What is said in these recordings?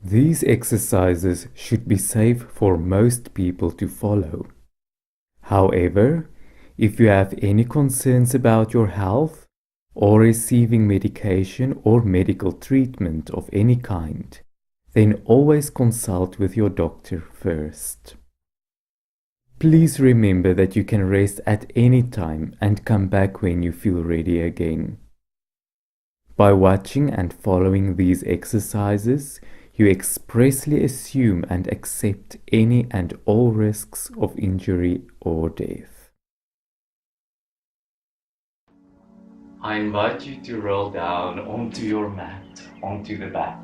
These exercises should be safe for most people to follow. However, if you have any concerns about your health or receiving medication or medical treatment of any kind, then always consult with your doctor first. Please remember that you can rest at any time and come back when you feel ready again. By watching and following these exercises, you expressly assume and accept any and all risks of injury or death. I invite you to roll down onto your mat, onto the back.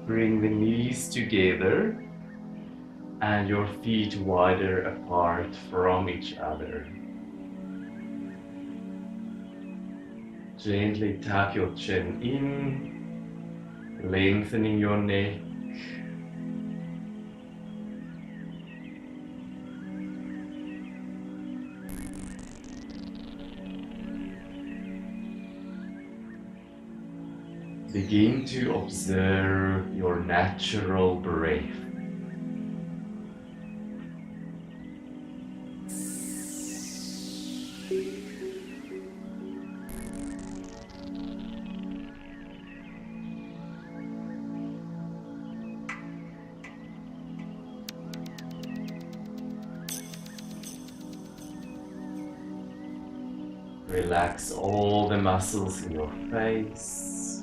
Bring the knees together and your feet wider apart from each other. Gently tuck your chin in, lengthening your neck. Begin to observe your natural breath. Relax all the muscles in your face.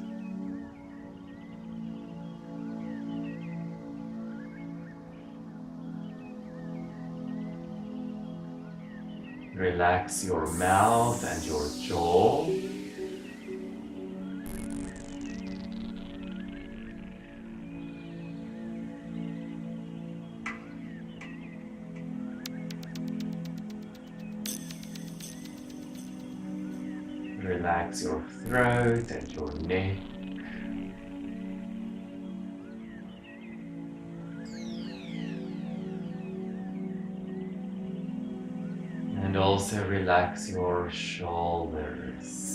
Relax your mouth and your jaw. Relax your throat and your neck. And also relax your shoulders.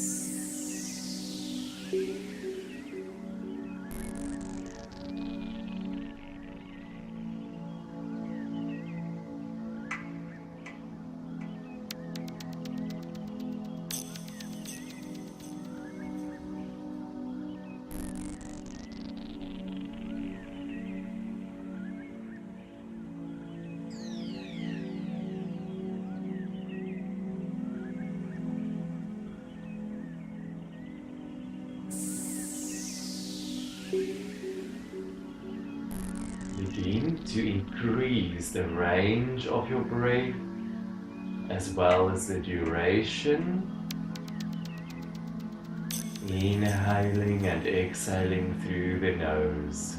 Begin to increase the range of your breath as well as the duration. Inhaling and exhaling through the nose.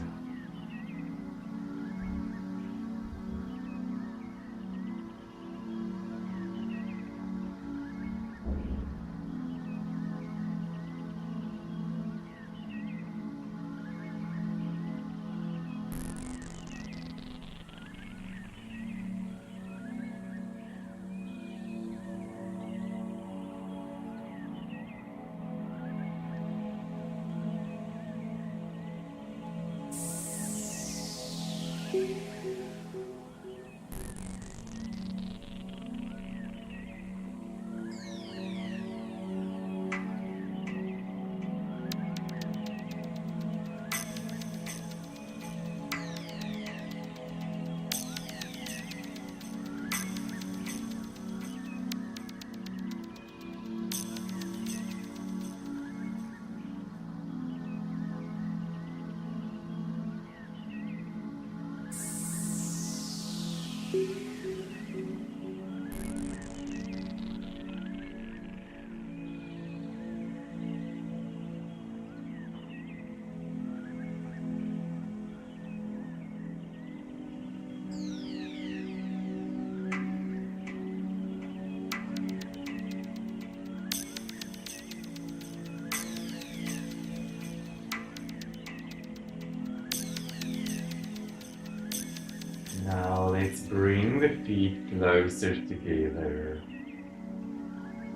Now let's bring the feet closer together.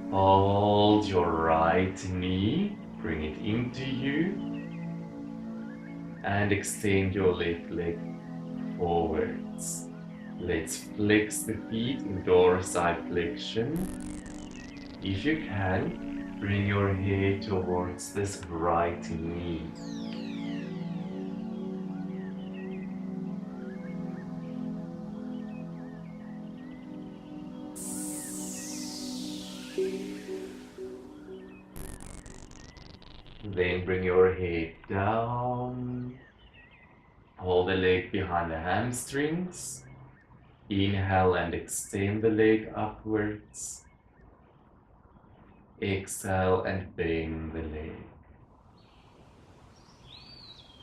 Hold your right knee Bring it into you and extend your left leg forwards. Let's flex the feet in dorsal flexion. If you can, bring your head towards this right knee. Then bring your head down. Pull the leg behind the hamstrings. Inhale and extend the leg upwards. Exhale and bend the leg.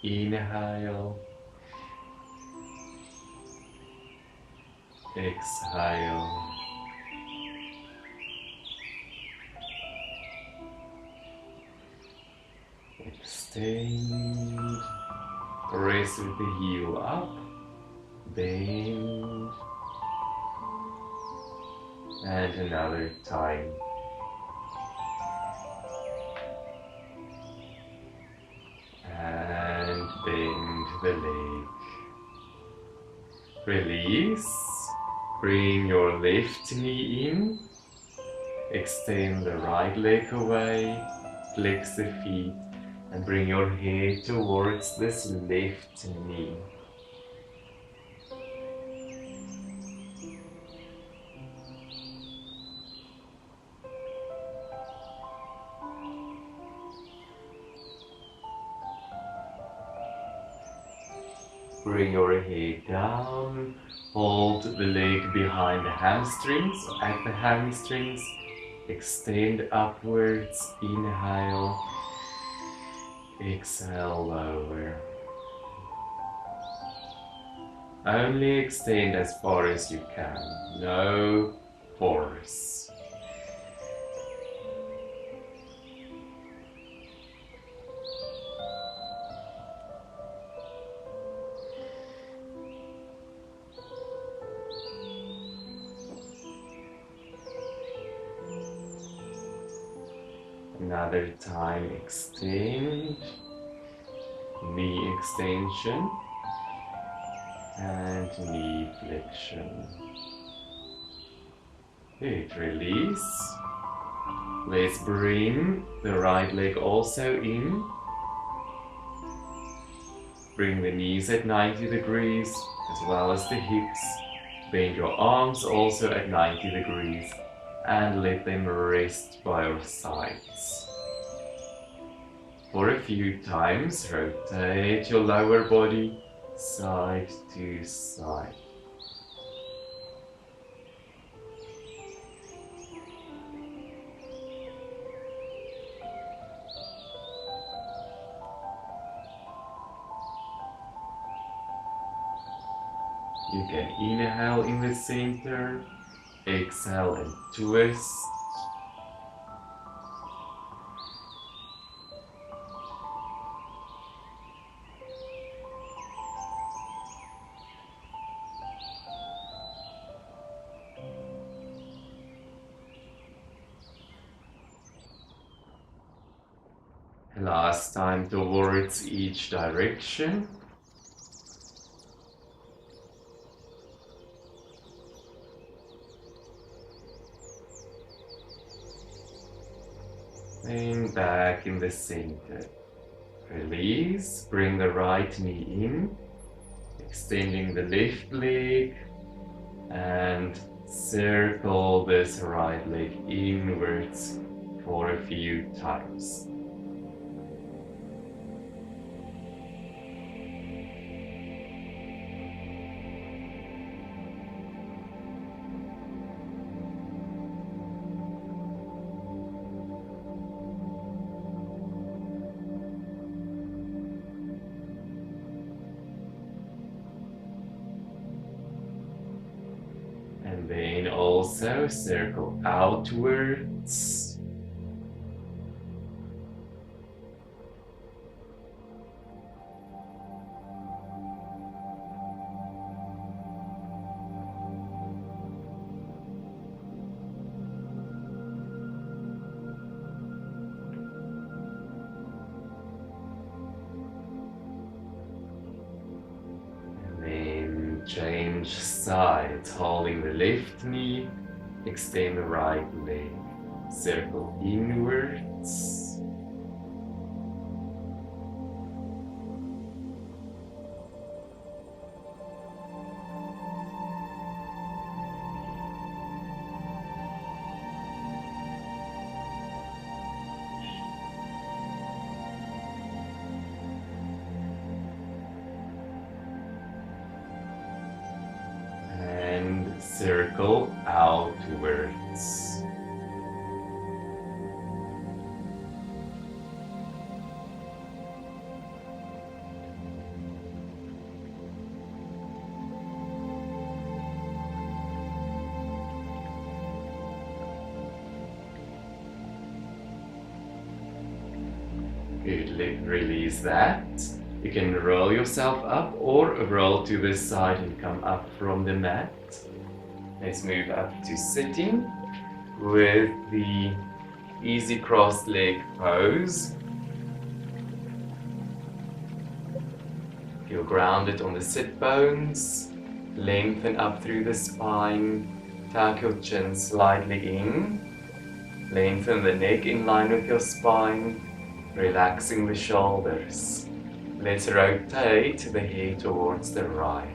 Inhale. Exhale. Extend. Rest with the heel up. Bend. And another time. And bend the leg. Release. Bring your left knee in. Extend the right leg away. Flex the feet. And bring your head towards this left knee. Bring your head down, hold the leg behind the hamstrings, at the hamstrings, extend upwards, inhale, exhale, lower. Only extend as far as you can, no force. Another time, extend, knee extension and knee flexion. Good, release. Let's bring the right leg also in. Bring the knees at 90 degrees as well as the hips. Bend your arms also at 90 degrees. And let them rest by your sides. For a few times, rotate your lower body side to side. You can inhale in the center. Exhale and twist. Last time towards each direction. And back in the center. Release, bring the right knee in, extending the left leg, and circle this right leg inwards for a few times. And then also circle outwards. change sides, holding the left knee, extend the right leg, circle inwards. Circle outwards. Good, release that. You can roll yourself up or roll to the side and come up from the mat. Let's move up to sitting with the easy crossed leg pose. Feel grounded on the sit bones. Lengthen up through the spine. Tuck your chin slightly in. Lengthen the neck in line with your spine. Relaxing the shoulders. Let's rotate the head towards the right.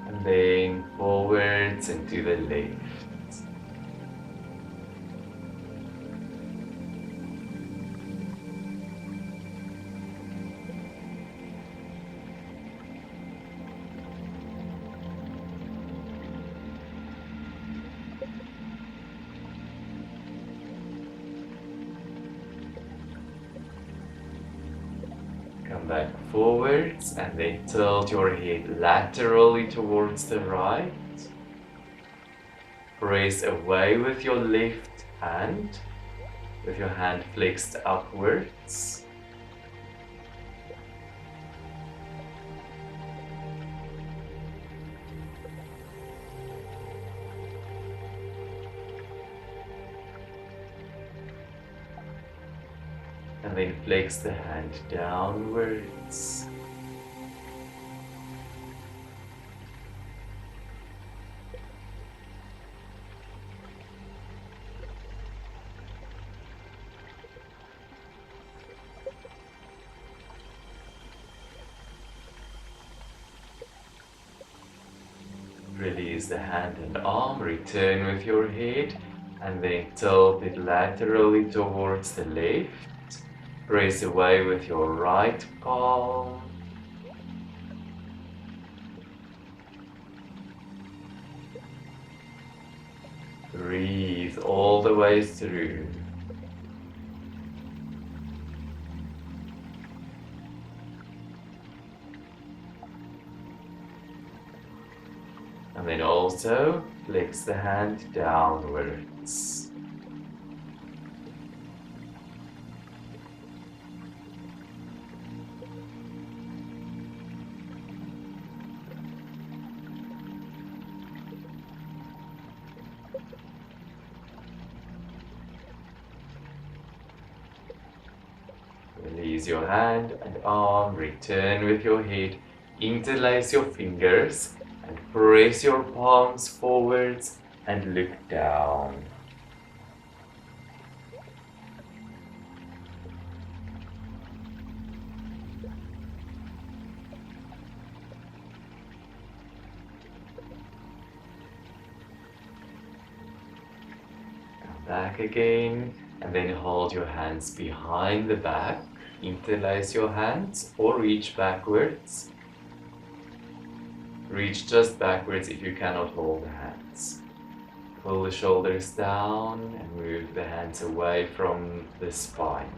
And then forwards and to the left. Come back forwards and then tilt your head laterally towards the right. Press away with your left hand, with your hand flexed upwards. And then flex the hand downwards. Release the hand and arm, return with your head, and then tilt it laterally towards the left. Press away with your right palm. Breathe all the way through. And then also flex the hand downwards. Release your hand and arm, return with your head, interlace your fingers and press your palms forwards and look down. Come back again and then hold your hands behind the back. Interlace your hands or reach backwards. Reach just backwards if you cannot hold the hands. Pull the shoulders down and move the hands away from the spine.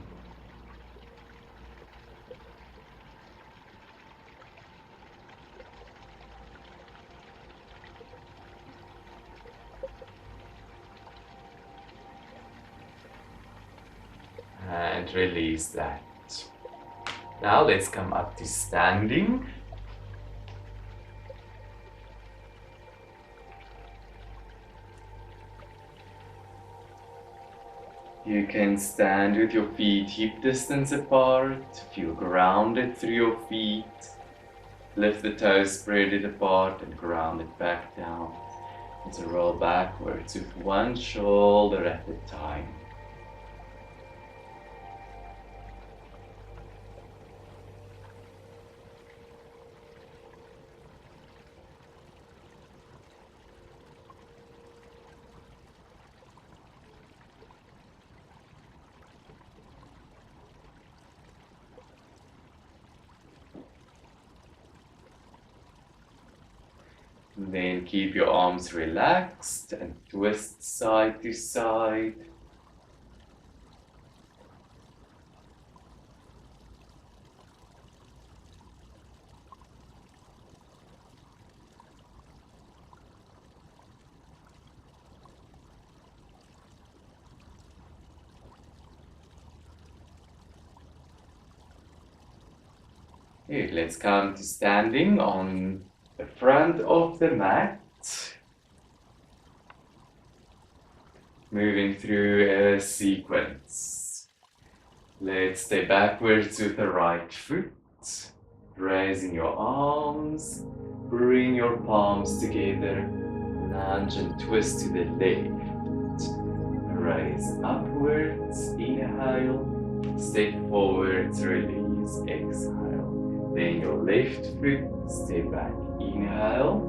and release that. Now let's come up to standing. You can stand with your feet hip distance apart, feel grounded through your feet. Lift the toes, spread it apart and ground it back down. And to roll backwards with one shoulder at a time. And then keep your arms relaxed and twist side to side. Good, let's come to standing on the front of the mat. Moving through a sequence. Let's stay backwards with the right foot. Raising your arms. Bring your palms together. Lunge and twist to the left. Raise upwards. Inhale. Step forwards. Release. Exhale. Then your left foot, step back, inhale,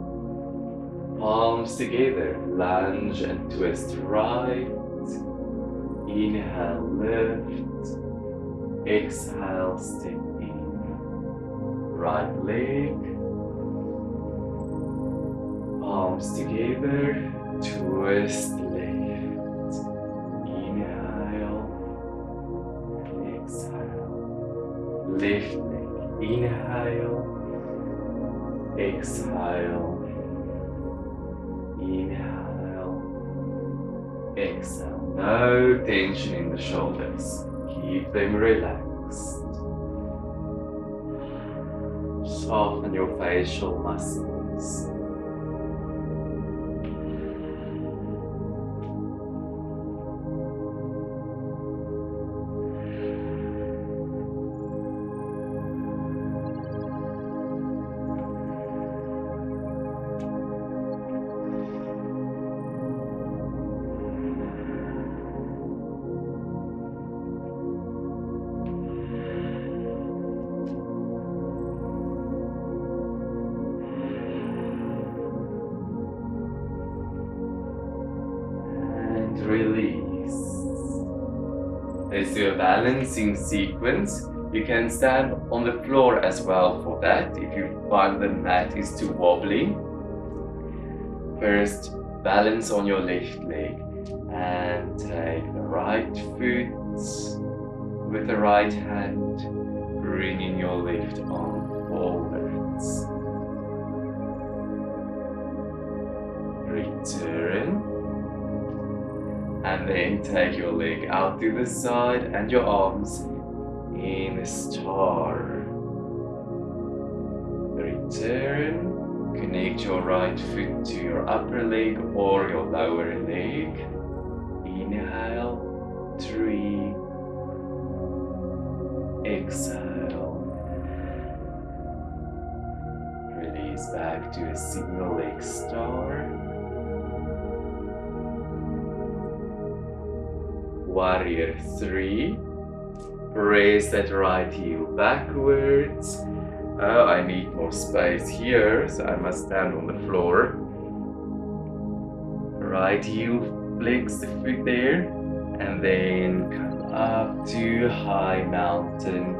palms together, lunge and twist right, inhale, lift, exhale, step in, right leg, palms together, twist left, inhale, exhale, lift leg. Inhale, exhale, inhale, exhale. No tension in the shoulders. Keep them relaxed. Soften your facial muscles. Release. Let's do a balancing sequence. You can stand on the floor as well for that if you find the mat is too wobbly. First, balance on your left leg and take the right foot with the right hand, bringing your left arm forwards. Return. And then take your leg out to the side and your arms in a star. Return. Connect your right foot to your upper leg or your lower leg. Inhale. 3. Exhale. Release back to a single leg star. Warrior 3. Raise that right heel backwards. Oh, I need more space here, so I must stand on the floor. Right heel, flex the foot there, and then come up to high mountain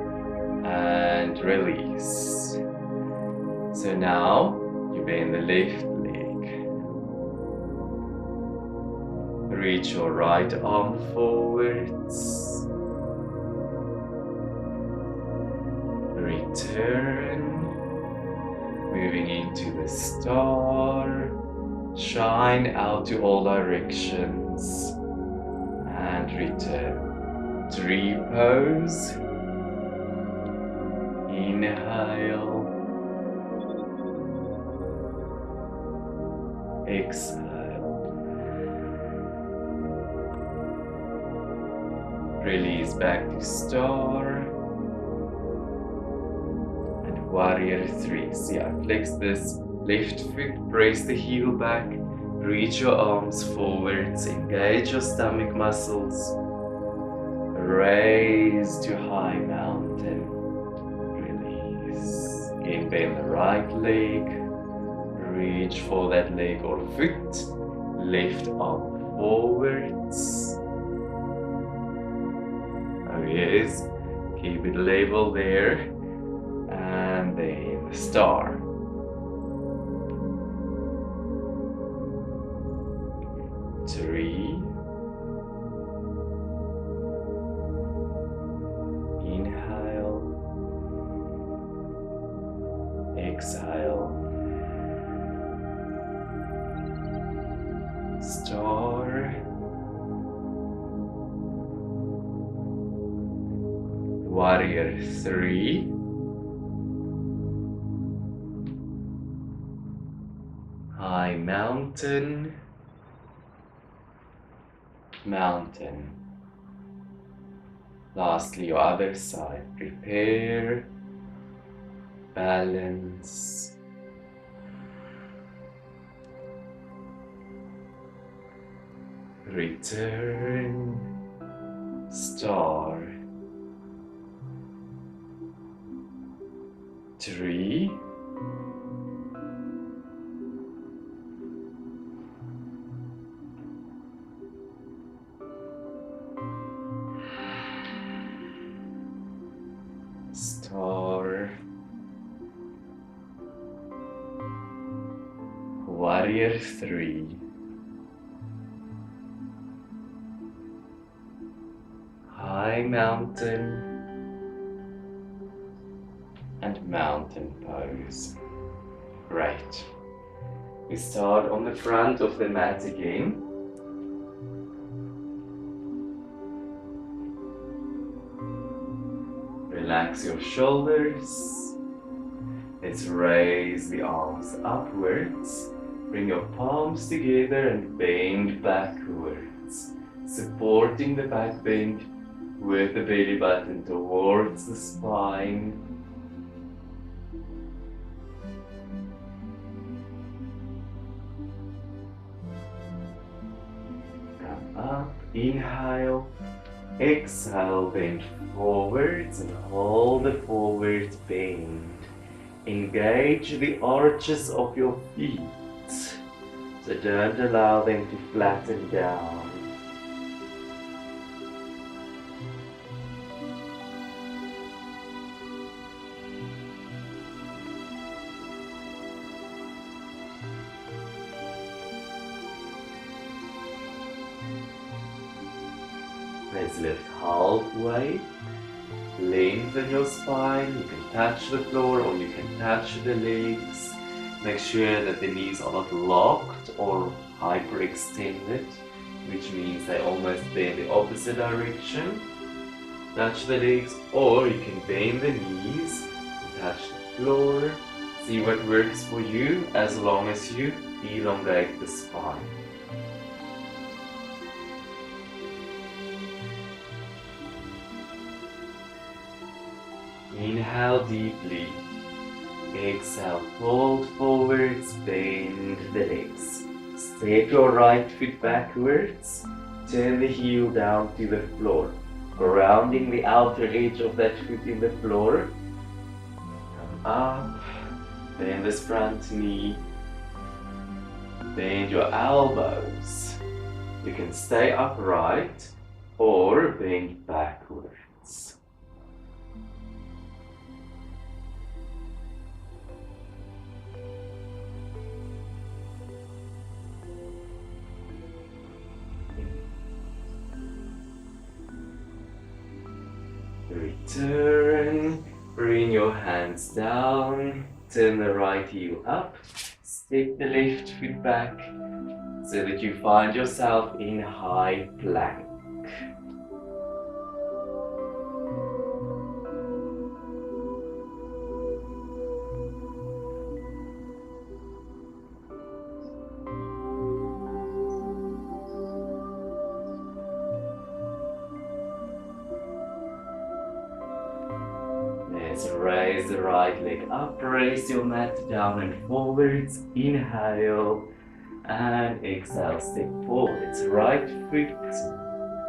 and release. So now you bend the left leg. Reach your right arm forwards. Return. Moving into the star. Shine out to all directions. And return. Tree pose. Inhale. Exhale. Release back to star. And warrior 3. See, I flex this left foot, press the heel back, reach your arms forwards, engage your stomach muscles, raise to high mountain, release. Again, bend the right leg, reach for that leg or foot, left arm forwards. Oh yes, keep it level there, and then star. Three. Inhale. Exhale. Star. Warrior 3. High mountain. Mountain. Lastly, your other side. Prepare. Balance. Return. Star. 3. Star. Warrior 3. High mountain and mountain pose. Great. We start on the front of the mat again. Relax your shoulders. Let's raise the arms upwards. Bring your palms together and bend backwards, supporting the back bend with the belly button towards the spine. Come up, inhale, exhale, bend forwards and hold the forward bend. Engage the arches of your feet, so don't allow them to flatten down. Let's lift halfway. Lengthen your spine. You can touch the floor or you can touch the legs. Make sure that the knees are not locked or hyperextended, which means they almost bend the opposite direction. Touch the legs, or you can bend the knees and touch the floor. See what works for you as long as you elongate the spine. Inhale deeply. Exhale, fold forwards, bend the legs. Step your right foot backwards. Turn the heel down to the floor, grounding the outer edge of that foot in the floor. Come up, bend this front knee. Bend your elbows. You can stay upright or bend backwards. Return, bring your hands down, turn the right heel up, step the left foot back so that you find yourself in high plank. let's raise the right leg up, raise your mat down and forwards, inhale, and exhale, step forwards, right foot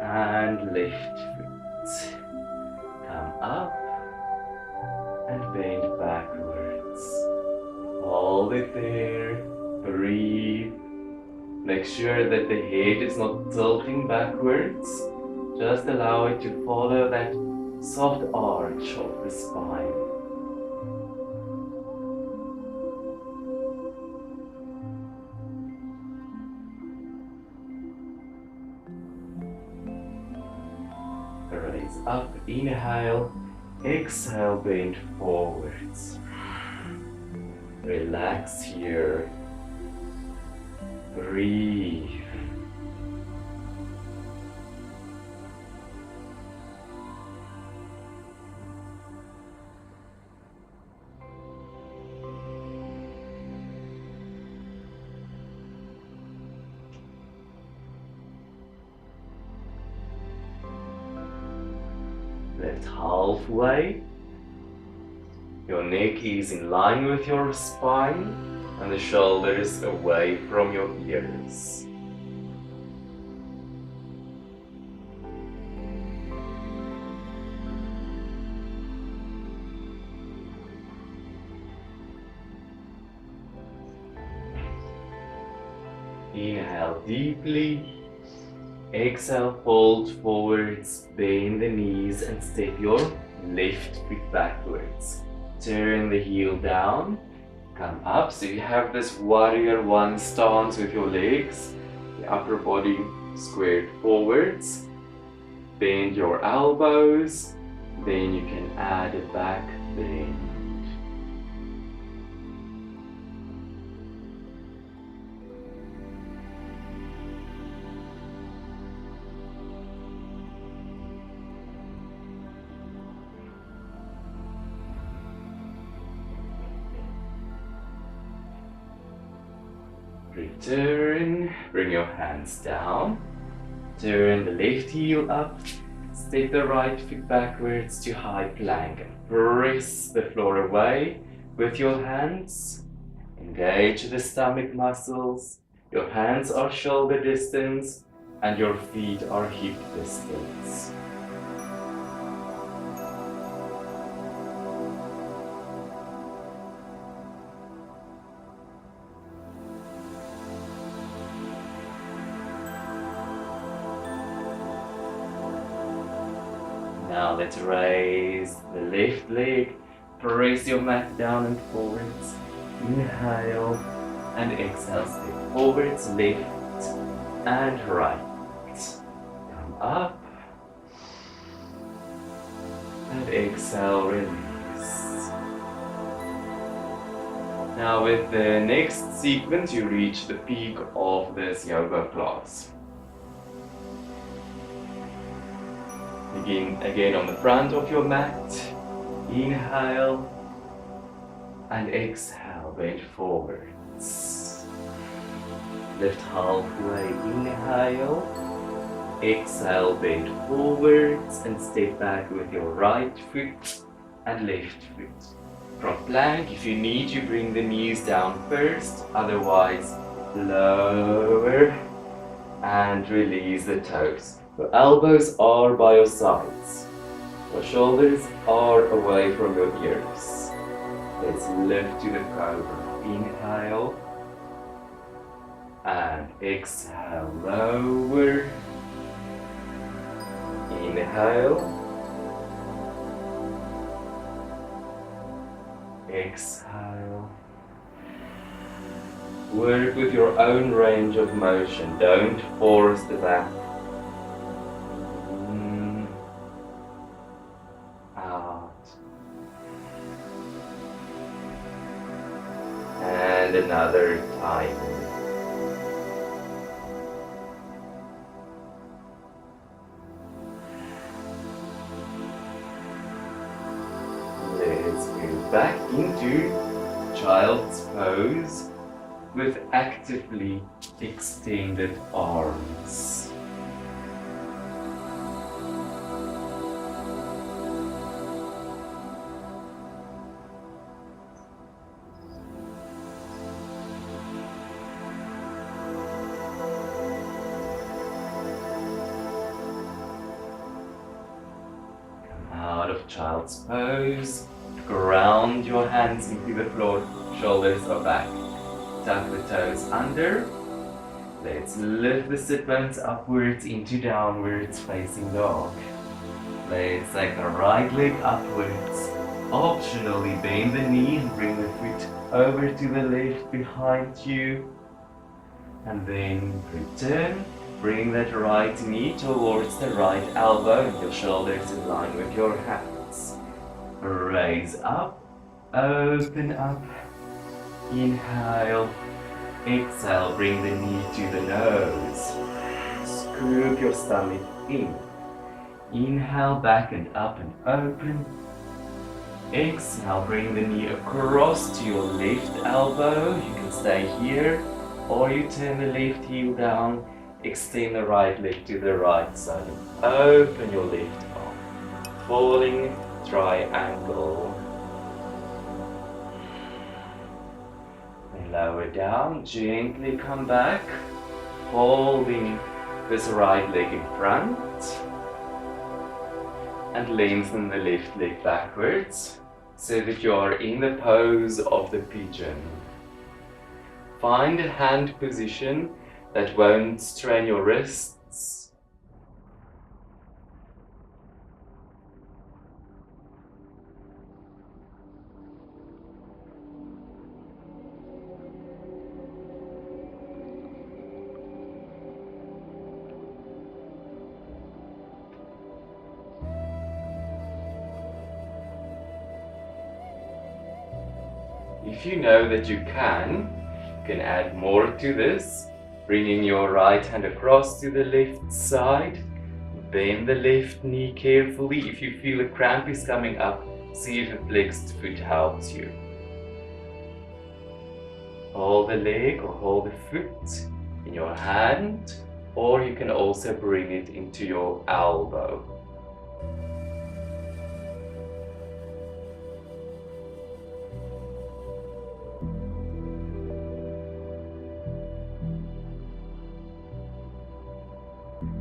and left foot, come up and bend backwards, hold it there, breathe, make sure that the head is not tilting backwards, just allow it to follow that soft arch of the spine. Raise up, inhale, exhale, bend forwards. Relax here. Breathe. Lift halfway. Your neck is in line with your spine and the shoulders away from your ears. Inhale deeply. Exhale, fold forwards, bend the knees and step your left foot backwards. Turn the heel down, come up. So you have this warrior one stance with your legs, the upper body squared forwards. Bend your elbows, then you can add a back bend. Return, bring your hands down, turn the left heel up, step the right foot backwards to high plank and press the floor away with your hands. Engage the stomach muscles, your hands are shoulder distance and your feet are hip distance. Now let's raise the left leg, press your mat down and forwards, inhale and exhale, step forwards, left and right, come up and exhale, release. Now with the next sequence you reach the peak of this yoga class. Begin again on the front of your mat. Inhale and exhale, bend forwards. Lift halfway, inhale. Exhale, bend forwards and step back with your right foot and left foot. From plank, if you need, you bring the knees down first, otherwise lower and release the toes. Your elbows are by your sides. Your shoulders are away from your ears. Let's lift to the cobra. Inhale and exhale, lower. Inhale. Exhale. Work with your own range of motion. Don't force the back. And another time. Let's move back into child's pose with actively extended arms. child's pose. Ground your hands into the floor, shoulders are back. Tuck the toes under. Let's lift the sit bones upwards into downwards facing dog. Let's take the right leg upwards. Optionally bend the knee and bring the foot over to the left behind you. And then return. Bring that right knee towards the right elbow and your shoulders in line with your hands. Raise up, open up, inhale, exhale, bring the knee to the nose. Scoop your stomach in. Inhale, back and up and open. Exhale, bring the knee across to your left elbow. You can stay here or you turn the left heel down. Extend the right leg to the right side. Open your left arm. Falling triangle. And lower down. Gently come back. Holding this right leg in front. And lengthen the left leg backwards so that you are in the pose of the pigeon. Find a hand position that won't strain your wrists. If you know that you can add more to this. Bringing your right hand across to the left side. Bend the left knee carefully. If you feel a cramp is coming up, see if a flexed foot helps you. Hold the leg or hold the foot in your hand, or you can also bring it into your elbow.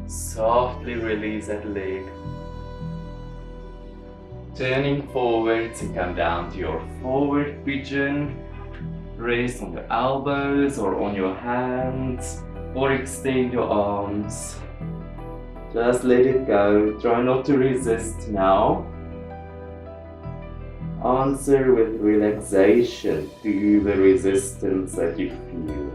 Softly release that leg. Turning forwards and come down to your forward pigeon. Rest on your elbows or on your hands, or extend your arms. Just let it go. Try not to resist now. Answer with relaxation to the resistance that you feel.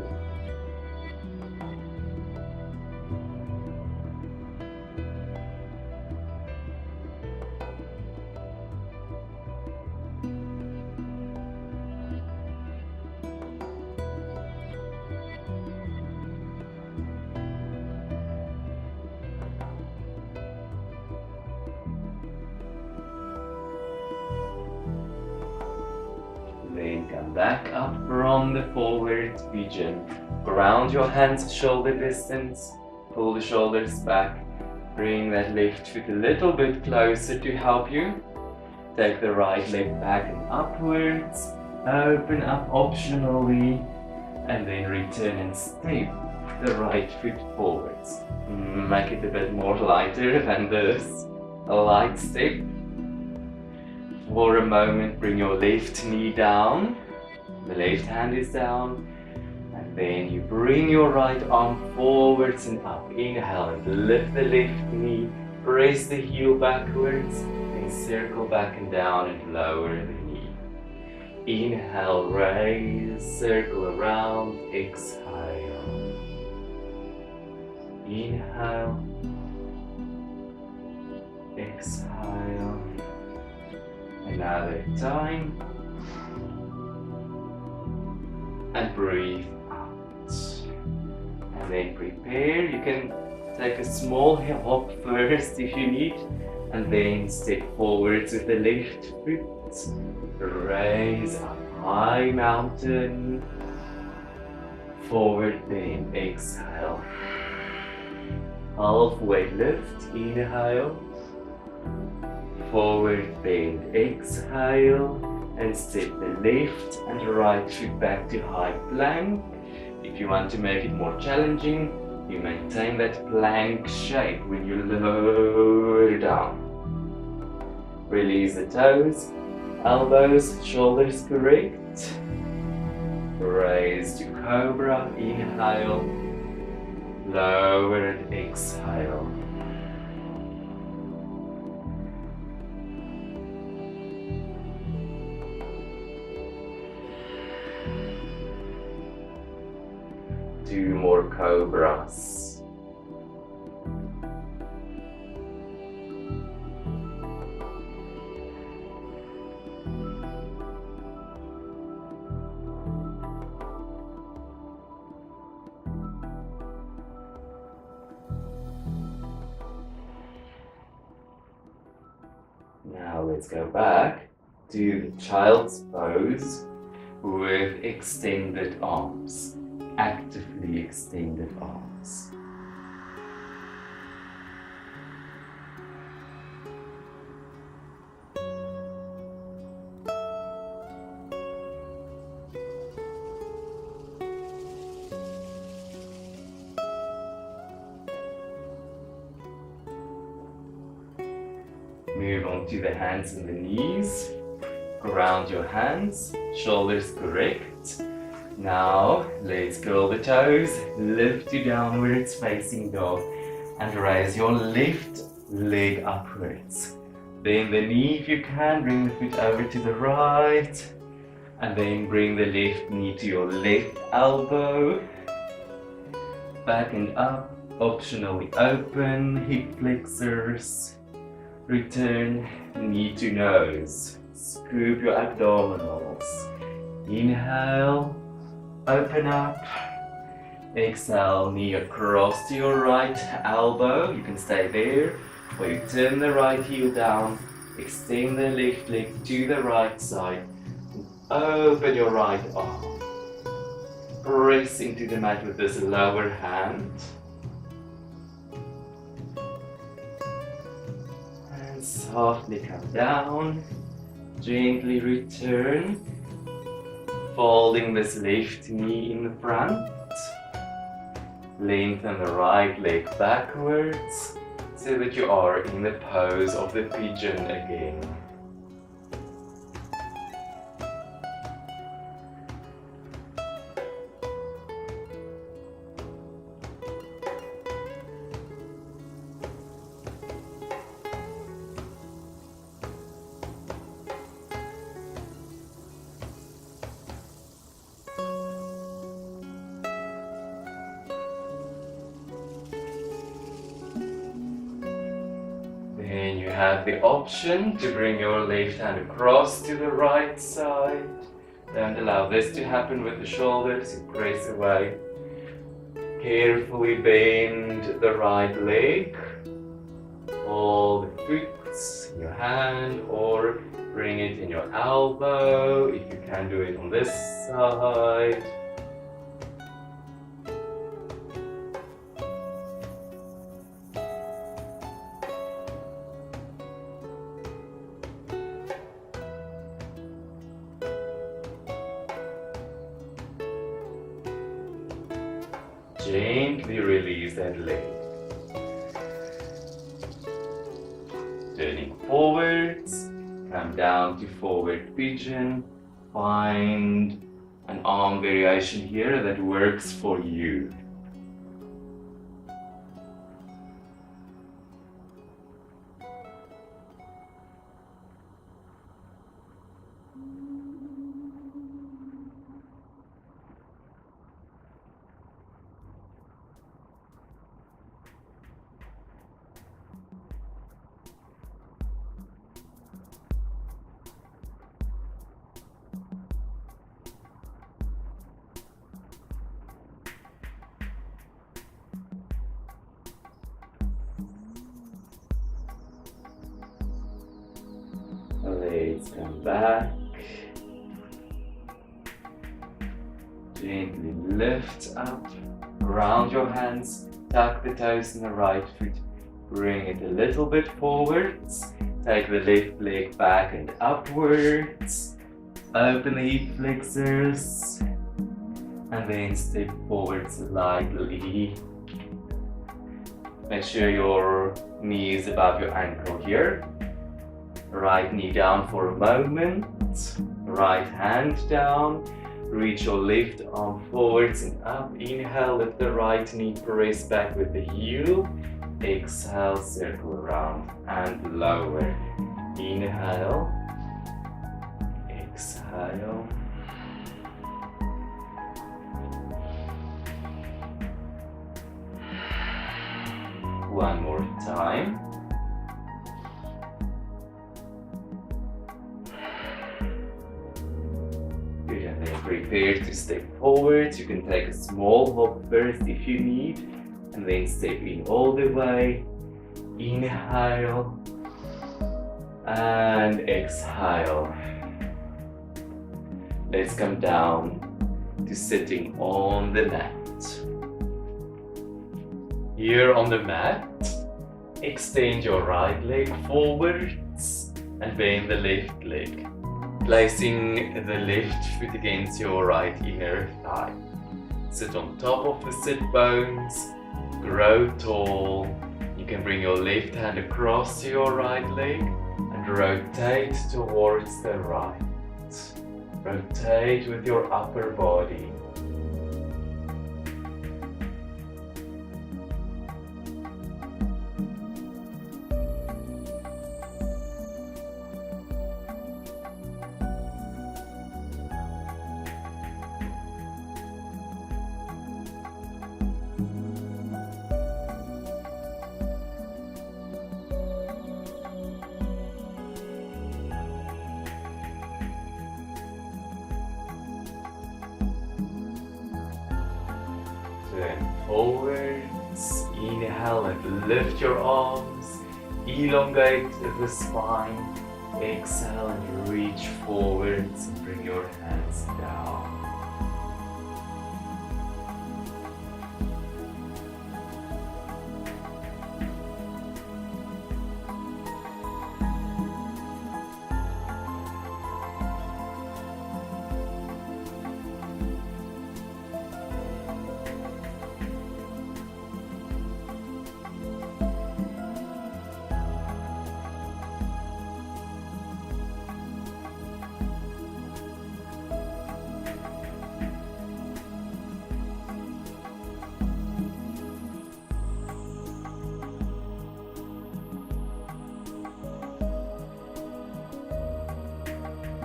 Then come back up from the forward pigeon. Ground your hands shoulder distance. Pull the shoulders back. Bring that left foot a little bit closer to help you. Take the right leg back and upwards. Open up optionally. And then return and step the right foot forwards. Make it a bit more lighter than this. A light step. For a moment, bring your left knee down. The left hand is down. And then you bring your right arm forwards and up. Inhale and lift the left knee. Press the heel backwards. Then circle back and down and lower the knee. Inhale, raise, circle around, exhale. Inhale. Exhale. Another time. And breathe out. And then prepare. You can take a small hop first if you need. And then step forwards with the left foot. Raise up, high mountain. Forward bend, exhale. Halfway lift, inhale. Forward bend, exhale, and step the left and right foot back to high plank. If you want to make it more challenging, you maintain that plank shape when you lower down. Release the toes, elbows, shoulders correct. Raise to cobra, inhale, lower and exhale. Two more cobras. Now let's go back to the child's pose with extended arms, actively extended arms. Move on to the hands and the knees. Ground your hands, shoulders correct. Now let's curl the toes, lift to downwards facing dog and raise your left leg upwards. Bend the knee if you can, bring the foot over to the right and then bring the left knee to your left elbow. Back and up, optionally open, hip flexors. Return knee to nose. Scoop your abdominals. Inhale, open up. Exhale, knee across to your right elbow. You can stay there. Or you turn the right heel down. Extend the left leg to the right side. And open your right arm. Press into the mat with this lower hand. Softly come down, gently return, folding this left knee in the front, lengthen the right leg backwards so that you are in the pose of the pigeon again. Then you have the option to bring your left hand across to the right side. Don't allow this to happen with the shoulders. You press away. Carefully bend the right leg. Hold the foot in your hand or bring it in your elbow. If you can do it on this side. Gently release that leg. Turning forwards, come down to forward pigeon. Find an arm variation here that works for you. Let's come back. Gently lift up, ground your hands, tuck the toes in the right foot, bring it a little bit forwards, take the left leg back and upwards, open the hip flexors, and then step forward slightly. Make sure your knee is above your ankle here. Right knee down for a moment. Right hand down. Reach your left arm forwards and up. Inhale, lift the right knee, press back with the heel. Exhale, circle around and lower. Inhale. Exhale. One more time. Good, and then prepare to step forward. You can take a small hop first if you need, and then step in all the way. Inhale and exhale. Let's come down to sitting on the mat. Here on the mat, extend your right leg forwards and bend the left leg, placing the left foot against your right inner thigh. Sit on top of the sit bones, grow tall. You can bring your left hand across to your right leg and rotate towards the right. Rotate with your upper body. Turn forwards, inhale and lift your arms, elongate the spine, exhale and reach forwards and bring your hands down.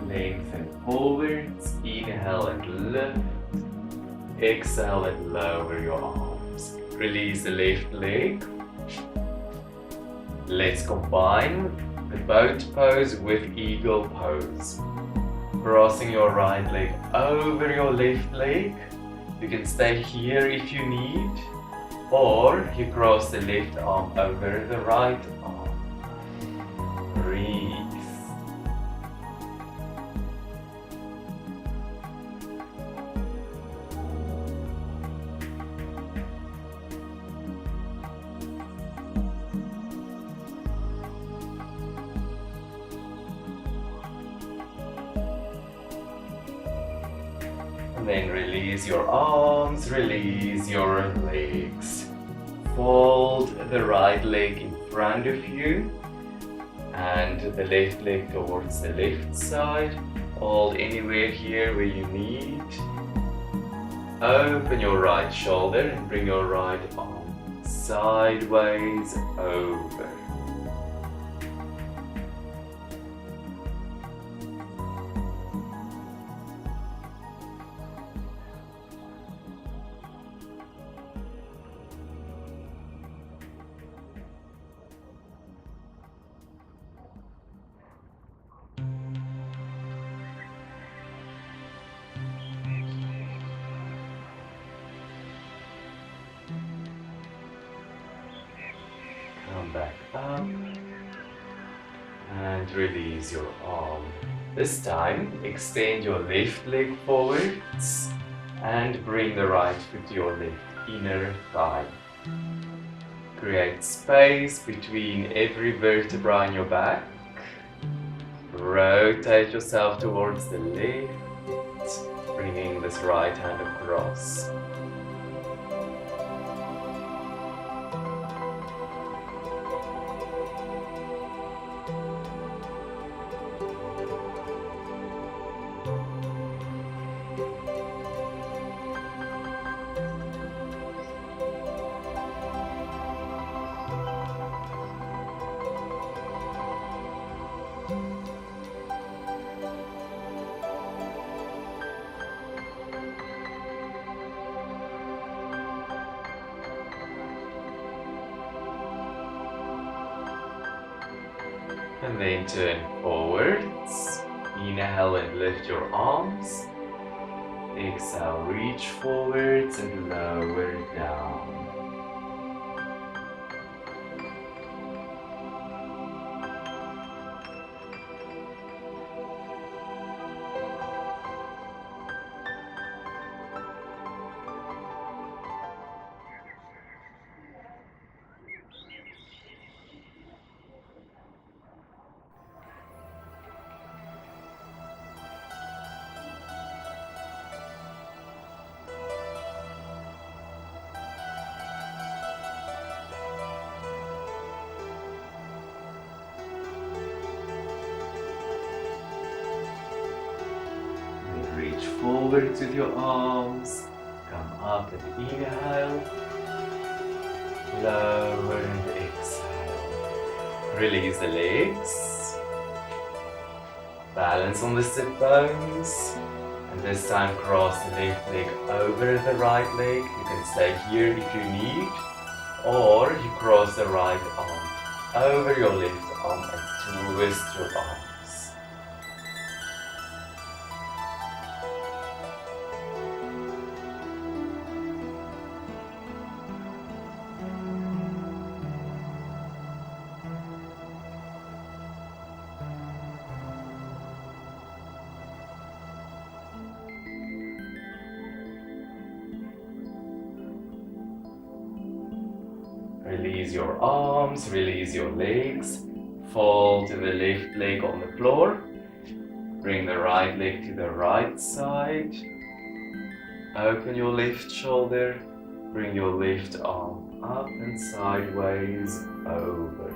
Lengthen forwards, inhale and lift, exhale and lower your arms. Release the left leg. Let's combine the boat pose with eagle pose. Crossing your right leg over your left leg. You can stay here if you need, or you cross the left arm over the right arm. Breathe. And then release your arms, release your legs. Fold the right leg in front of you and the left leg towards the left side. Hold anywhere here where you need. Open your right shoulder and bring your right arm sideways over. Come back up and release your arm. This time, extend your left leg forwards and bring the right foot to your left inner thigh. Create space between every vertebra in your back. Rotate yourself towards the left, bringing this right hand across. And then turn forwards. Inhale and lift your arms. Exhale, reach forwards and lower down. Reach forwards with your arms, come up and inhale, lower and exhale. Release the legs, balance on the sit bones, and this time cross the left leg over the right leg. You can stay here if you need, or you cross the right arm over your left arm and twist your arms. Release your arms, release your legs. Fall to the left leg on the floor. Bring the right leg to the right side. Open your left shoulder. Bring your left arm up and sideways over.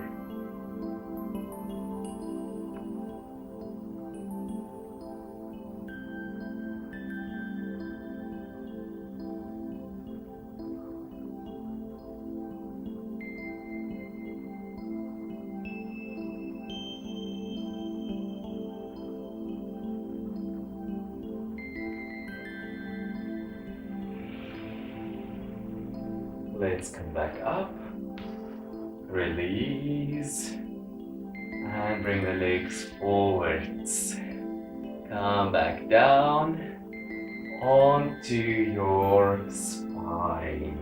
Let's come back up, release, and bring the legs forwards. Come back down onto your spine.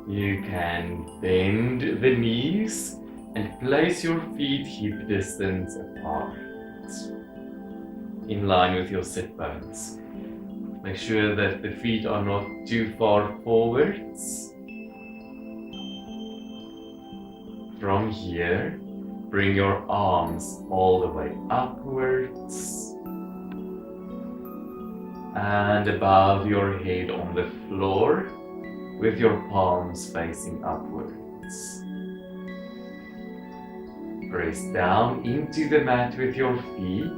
You can bend the knees and place your feet hip distance apart, in line with your sit bones. Make sure that the feet are not too far forwards. From here, bring your arms all the way upwards and above your head on the floor with your palms facing upwards. Press down into the mat with your feet.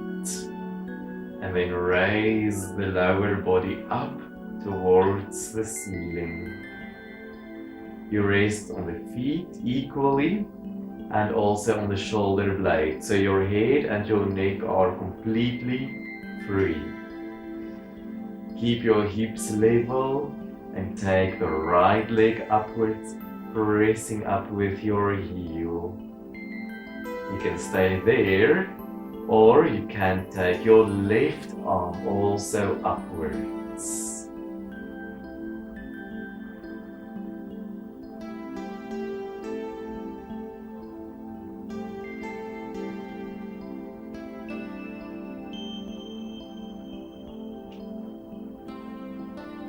And then raise the lower body up towards the ceiling. You rest on the feet equally and also on the shoulder blade, so your head and your neck are completely free. Keep your hips level and take the right leg upwards, pressing up with your heel. You can stay there, or you can take your left arm also upwards.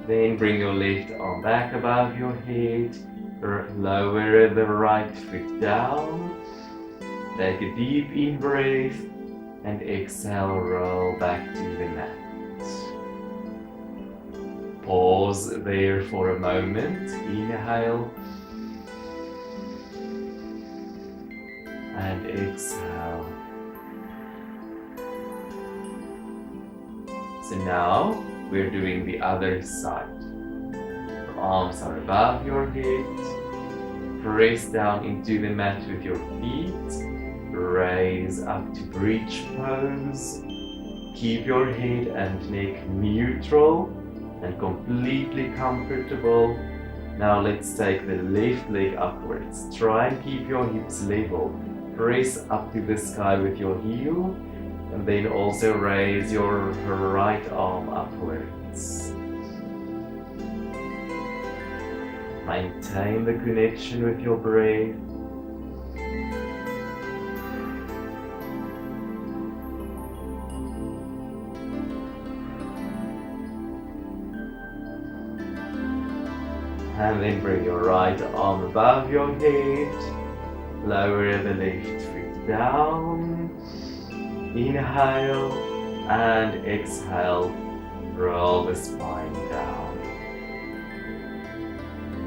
Then bring your left arm back above your head, lower the right foot down. Take a deep in-breath and exhale, roll back to the mat. Pause there for a moment. Inhale and exhale. So now we're doing the other side. Your arms are above your head. Press down into the mat with your feet. Raise up to bridge pose. Keep your head and neck neutral and completely comfortable. Now let's take the left leg upwards. Try and keep your hips level. Press up to the sky with your heel, and then also raise your right arm upwards. Maintain the connection with your breath. And then bring your right arm above your head. Lower the left foot down. Inhale and exhale. Roll the spine down.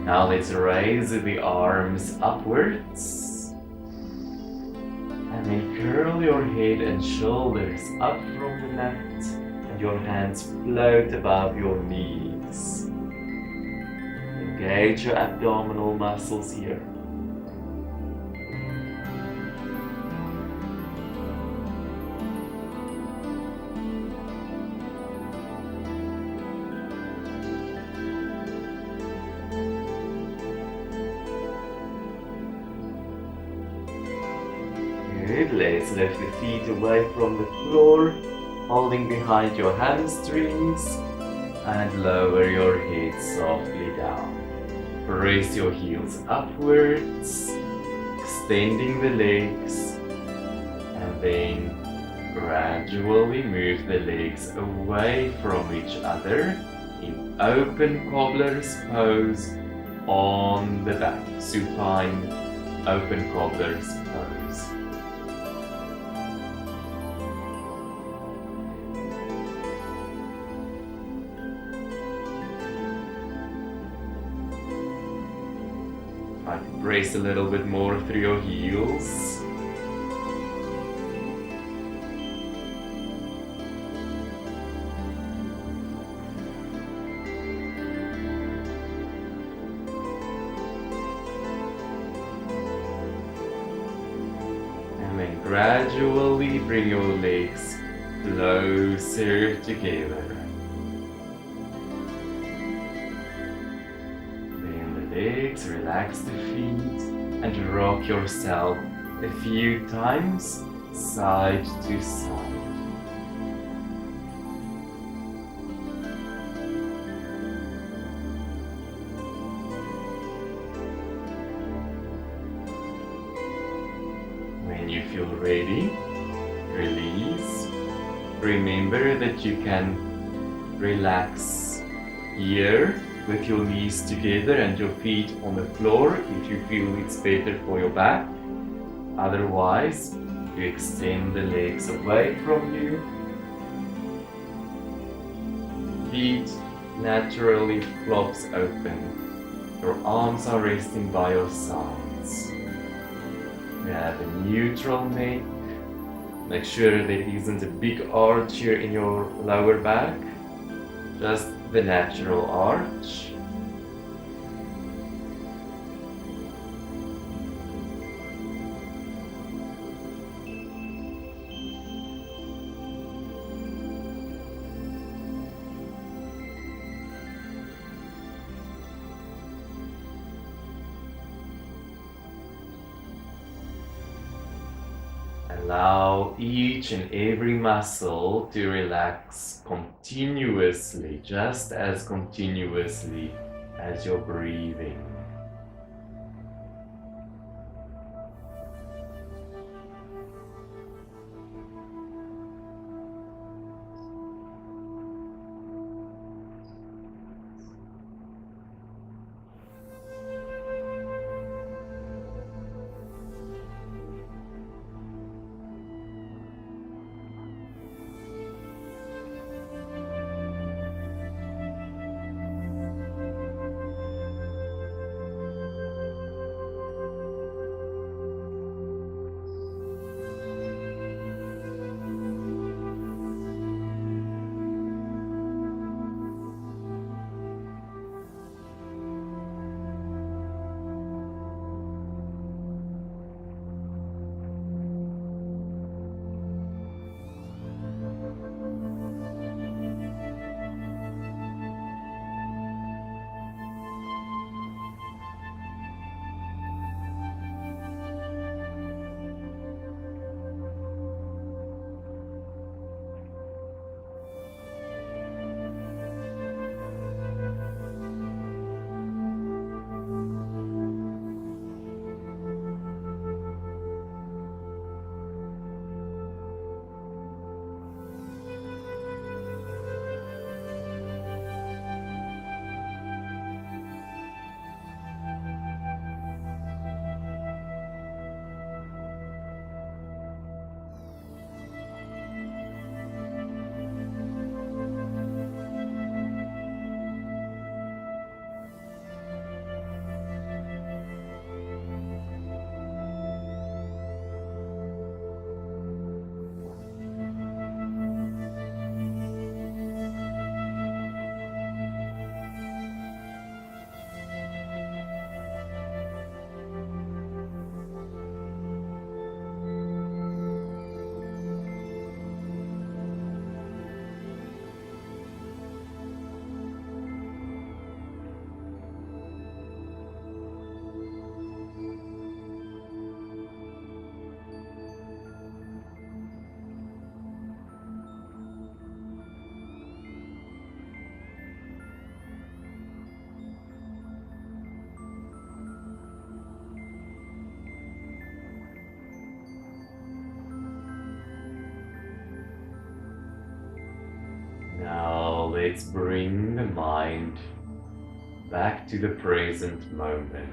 Now let's raise the arms upwards. And then curl your head and shoulders up from the mat. And your hands float above your knees. Engage your abdominal muscles here. Good. Let's lift the feet away from the floor, holding behind your hamstrings, and lower your head softly down. Press your heels upwards, extending the legs, and then gradually move the legs away from each other in open cobbler's pose on the back. Supine open cobbler's pose. Try to brace a little bit more through your heels. And then gradually bring your legs closer together. Legs, relax the feet and rock yourself a few times side to side. When you feel ready, release. Remember that you can relax here with your knees together and your feet on the floor if you feel it's better for your back. Otherwise, you extend the legs away from you. Feet naturally flops open. Your arms are resting by your sides. You have a neutral neck. Make sure there isn't a big arch here in your lower back. Just the natural arch. Allow each and every muscle to relax continuously, just as continuously as you're breathing. Let's bring the mind back to the present moment.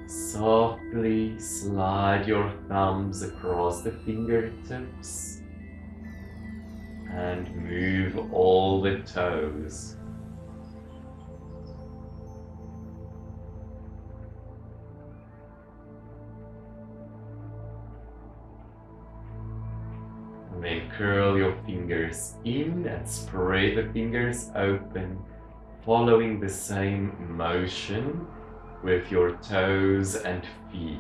Softly slide your thumbs across the fingertips and move all the toes. And then curl your fingers in and spread the fingers open, following the same motion with your toes and feet.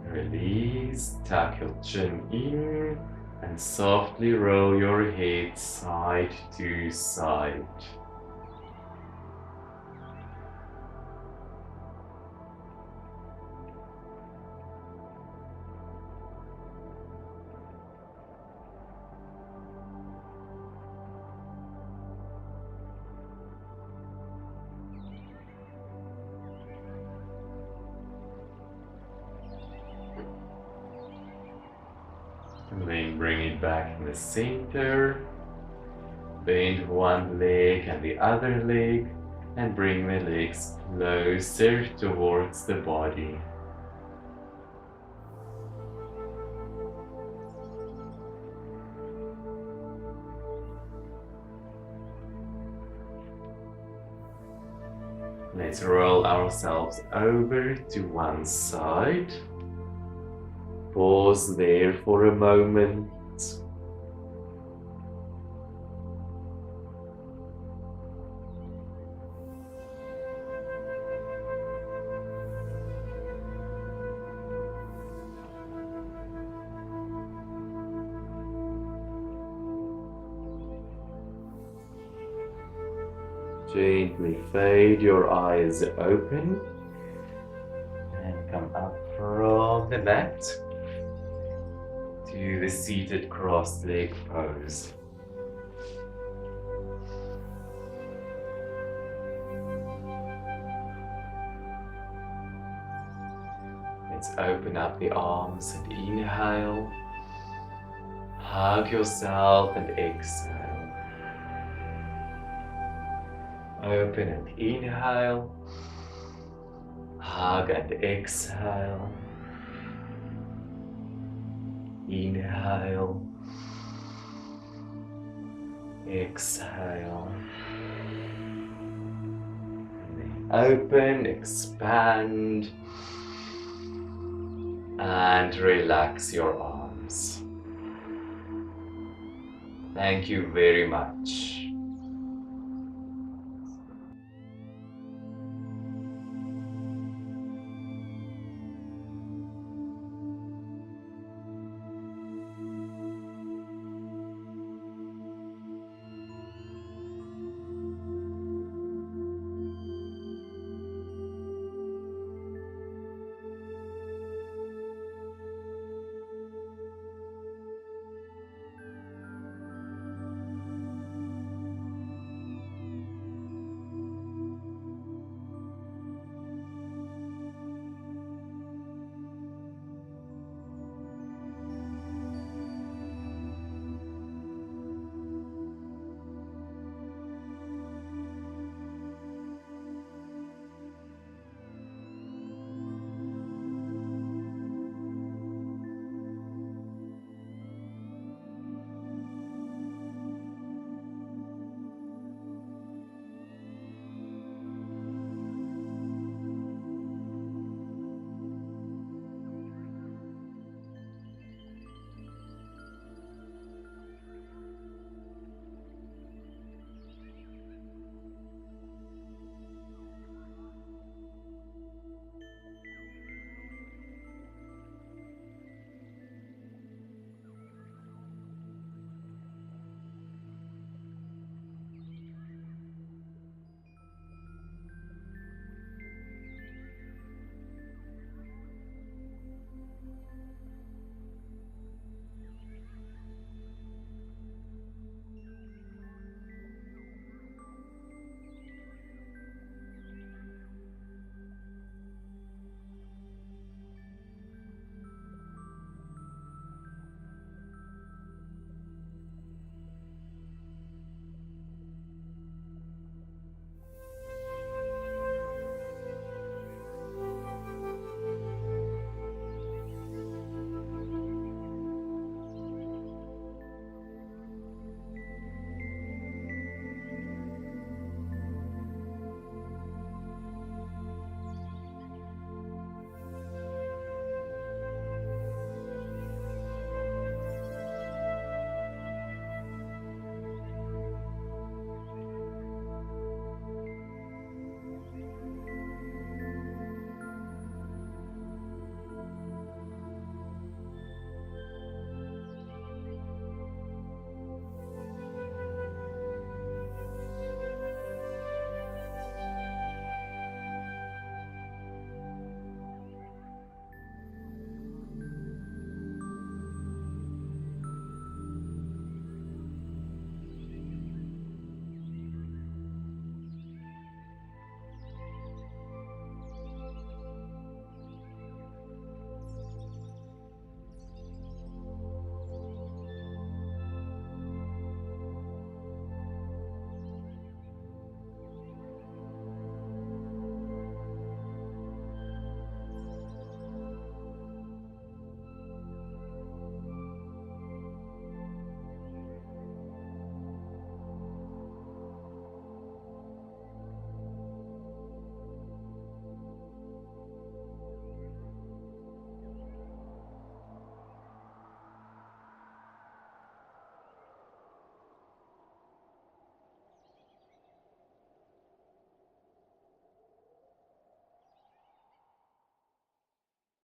Release, tuck your chin in and softly roll your head side to side. And then bring it back in the center. Bend one leg and the other leg and bring the legs closer towards the body. Let's roll ourselves over to one side. Pause there for a moment. Gently fade your eyes open and come up from the mat to the seated crossed leg pose. Let's open up the arms and inhale. Hug yourself and exhale. Open and inhale. Hug and exhale. Inhale. Exhale. Open, expand, and relax your arms. Thank you very much.